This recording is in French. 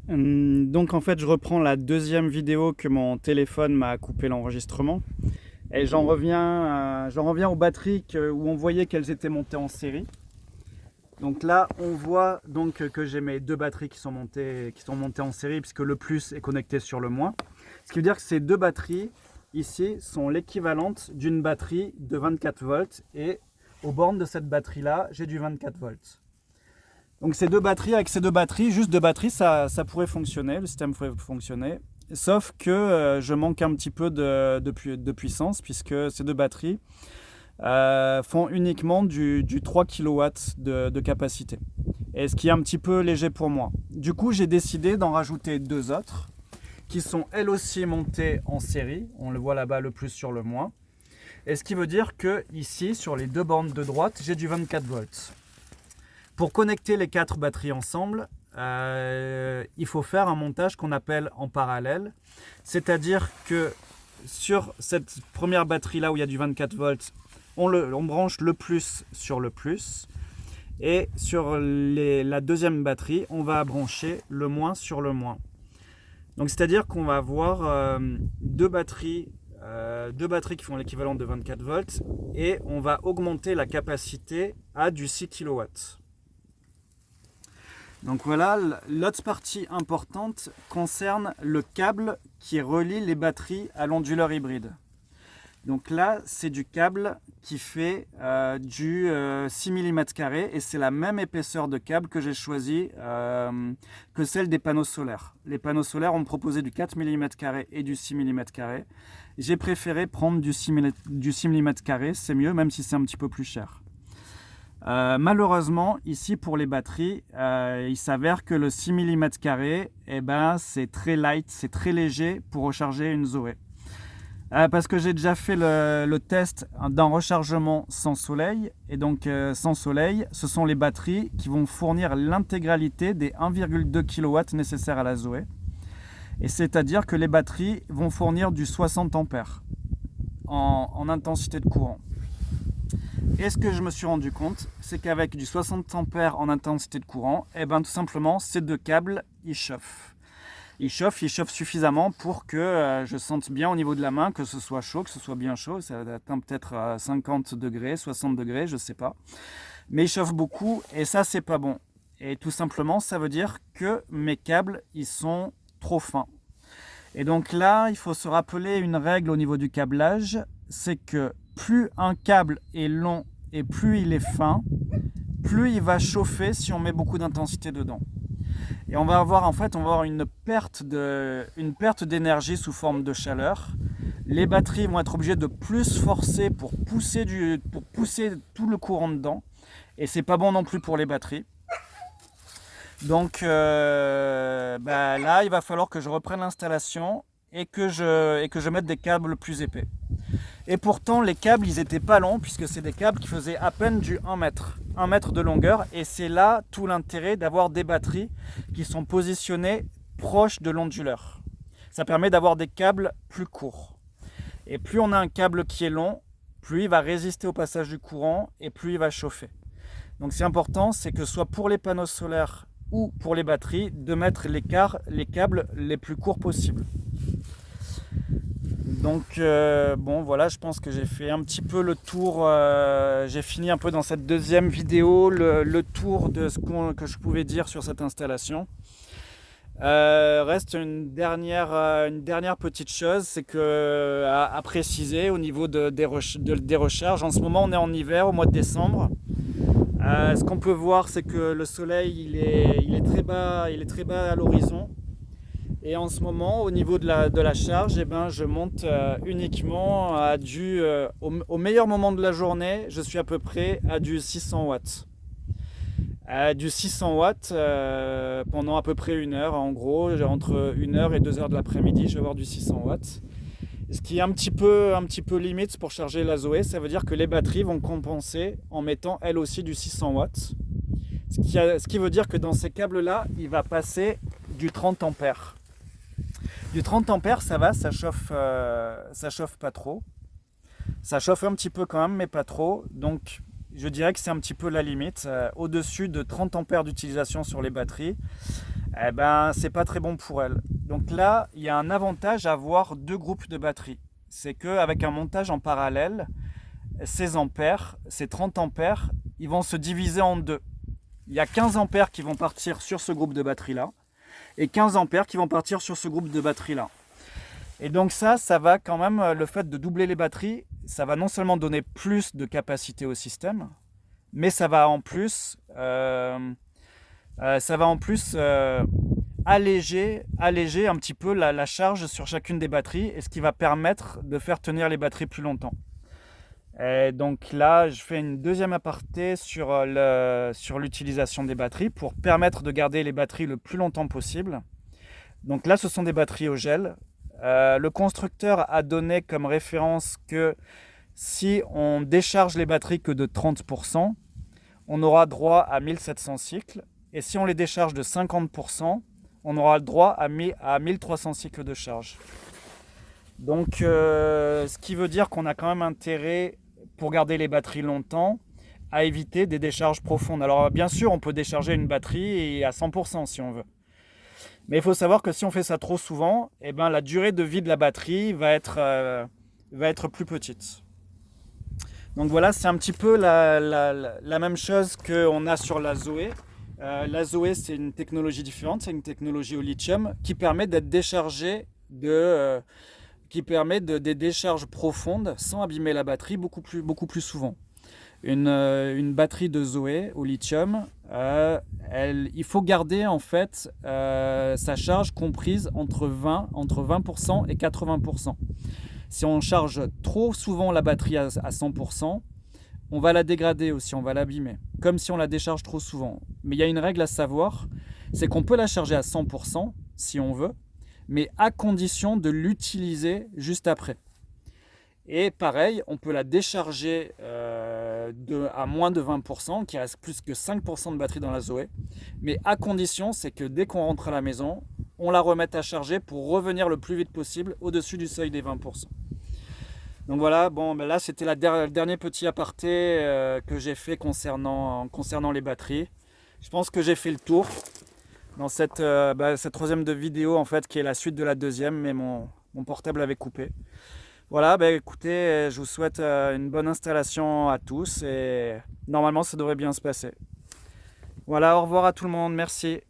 Donc en fait, je reprends la deuxième vidéo que mon téléphone m'a coupé l'enregistrement. Et j'en reviens aux batteries où on voyait qu'elles étaient montées en série. Donc là, on voit donc que j'ai mes deux batteries qui sont montées en série puisque le plus est connecté sur le moins. Ce qui veut dire que ces deux batteries ici sont l'équivalente d'une batterie de 24 volts et aux bornes de cette batterie-là, j'ai du 24 volts. Donc avec ces deux batteries, juste deux batteries, ça pourrait fonctionner, le système pourrait fonctionner. Sauf que je manque un petit peu de puissance puisque ces deux batteries font uniquement du 3 kW de capacité. Et ce qui est un petit peu léger pour moi. Du coup, j'ai décidé d'en rajouter deux autres qui sont elles aussi montées en série. On le voit là-bas, le plus sur le moins. Et ce qui veut dire que ici, sur les deux bornes de droite, j'ai du 24 volts. Pour connecter les quatre batteries ensemble, il faut faire un montage qu'on appelle en parallèle. C'est-à-dire que sur cette première batterie là où il y a du 24 volts, on branche le plus sur le plus. Et sur la deuxième batterie, on va brancher le moins sur le moins. Donc c'est-à-dire qu'on va avoir deux batteries qui font l'équivalent de 24 volts et on va augmenter la capacité à du 6 kW. Donc voilà, l'autre partie importante concerne le câble qui relie les batteries à l'onduleur hybride. Donc là, c'est du câble qui fait du 6 mm et c'est la même épaisseur de câble que j'ai choisi que celle des panneaux solaires. Les panneaux solaires ont proposé du 4 mm et du 6 mm. J'ai préféré prendre du 6 mm, c'est mieux même si c'est un petit peu plus cher. Malheureusement, ici pour les batteries, il s'avère que le 6 mm, c'est très light, c'est très léger pour recharger une Zoé. Parce que j'ai déjà fait le test d'un rechargement sans soleil. Et donc sans soleil, ce sont les batteries qui vont fournir l'intégralité des 1,2 kW nécessaires à la Zoé. Et c'est-à-dire que les batteries vont fournir du 60 ampères en intensité de courant. Et ce que je me suis rendu compte, c'est qu'avec du 60 ampères en intensité de courant, tout simplement, ces deux câbles, ils chauffent. Ils chauffent suffisamment pour que je sente bien au niveau de la main, que ce soit chaud, que ce soit bien chaud. Ça atteint peut-être 50 degrés, 60 degrés, je sais pas. Mais ils chauffent beaucoup et ça, c'est pas bon. Et tout simplement, ça veut dire que mes câbles, ils sont trop fins. Et donc là, il faut se rappeler une règle au niveau du câblage, c'est que plus un câble est long et plus il est fin, plus il va chauffer si on met beaucoup d'intensité dedans. Et on va avoir une perte d'énergie sous forme de chaleur. Les batteries vont être obligées de plus forcer pour pousser tout le courant dedans. Et c'est pas bon non plus pour les batteries. Donc là, il va falloir que je reprenne l'installation et que je mette des câbles plus épais. Et pourtant, les câbles, ils étaient pas longs puisque c'est des câbles qui faisaient à peine du 1 mètre. 1 mètre de longueur. Et c'est là tout l'intérêt d'avoir des batteries qui sont positionnées proches de l'onduleur. Ça permet d'avoir des câbles plus courts. Et plus on a un câble qui est long, plus il va résister au passage du courant et plus il va chauffer. Donc c'est important, c'est que soit pour les panneaux solaires ou pour les batteries, de mettre les câbles les plus courts possibles. Donc voilà, je pense que j'ai fait un petit peu le tour, j'ai fini un peu dans cette deuxième vidéo le tour de que je pouvais dire sur cette installation. Reste une dernière petite chose, c'est que à préciser au niveau des recharges. En ce moment, on est en hiver, au mois de décembre. Ce qu'on peut voir, c'est que le soleil il est très bas à l'horizon. Et en ce moment, au niveau de la charge, je monte uniquement à au meilleur moment de la journée, je suis à peu près à du 600 watts. Du 600 watts pendant à peu près une heure. En gros, entre 1h et 2h de l'après-midi, je vais avoir du 600 watts. Ce qui est un petit peu limite pour charger la Zoé, ça veut dire que les batteries vont compenser en mettant elles aussi du 600 watts. Ce qui veut dire que dans ces câbles-là, il va passer du 30 ampères. Du 30 ampères, ça va, ça chauffe pas trop. Ça chauffe un petit peu quand même, mais pas trop. Donc je dirais que c'est un petit peu la limite. Au-dessus de 30 ampères d'utilisation sur les batteries, eh ben, c'est pas très bon pour elles. Donc là, il y a un avantage à avoir deux groupes de batteries. C'est qu'avec un montage en parallèle, ces ampères, ces 30 ampères, ils vont se diviser en deux. Il y a 15 ampères qui vont partir sur ce groupe de batterie-là et 15 ampères qui vont partir sur ce groupe de batterie-là. Et donc ça va quand même, le fait de doubler les batteries, ça va non seulement donner plus de capacité au système, mais ça va en plus, alléger un petit peu la charge sur chacune des batteries, et ce qui va permettre de faire tenir les batteries plus longtemps. Et donc là, je fais une deuxième aparté sur l'utilisation des batteries pour permettre de garder les batteries le plus longtemps possible. Donc là, ce sont des batteries au gel. Le constructeur a donné comme référence que si on décharge les batteries que de 30%, on aura droit à 1700 cycles. Et si on les décharge de 50%, on aura le droit à 1300 cycles de charge. Donc, ce qui veut dire qu'on a quand même intérêt, pour garder les batteries longtemps, à éviter des décharges profondes. Alors, bien sûr, on peut décharger une batterie à 100% si on veut. Mais il faut savoir que si on fait ça trop souvent, eh ben, la durée de vie de la batterie va être plus petite. Donc voilà, c'est un petit peu la même chose qu'on a sur la Zoé. La Zoé, c'est une technologie différente, c'est une technologie au lithium qui permet d'être déchargée qui permet des décharges profondes sans abîmer la batterie beaucoup plus souvent. Une batterie de Zoé au lithium, il faut garder en fait sa charge comprise entre 20% et 80%. Si on charge trop souvent la batterie à 100%, on va la dégrader aussi, on va l'abîmer, comme si on la décharge trop souvent. Mais il y a une règle à savoir, c'est qu'on peut la charger à 100% si on veut, mais à condition de l'utiliser juste après. Et pareil, on peut la décharger à moins de 20%, qu'il reste plus que 5% de batterie dans la Zoé, mais à condition, c'est que dès qu'on rentre à la maison, on la remette à charger pour revenir le plus vite possible au-dessus du seuil des 20%. Donc voilà, bon, ben là c'était le dernier petit aparté que j'ai fait concernant les batteries. Je pense que j'ai fait le tour dans cette troisième vidéo en fait, qui est la suite de la deuxième, mais mon portable avait coupé. Voilà, ben écoutez, je vous souhaite une bonne installation à tous et normalement ça devrait bien se passer. Voilà, au revoir à tout le monde, merci.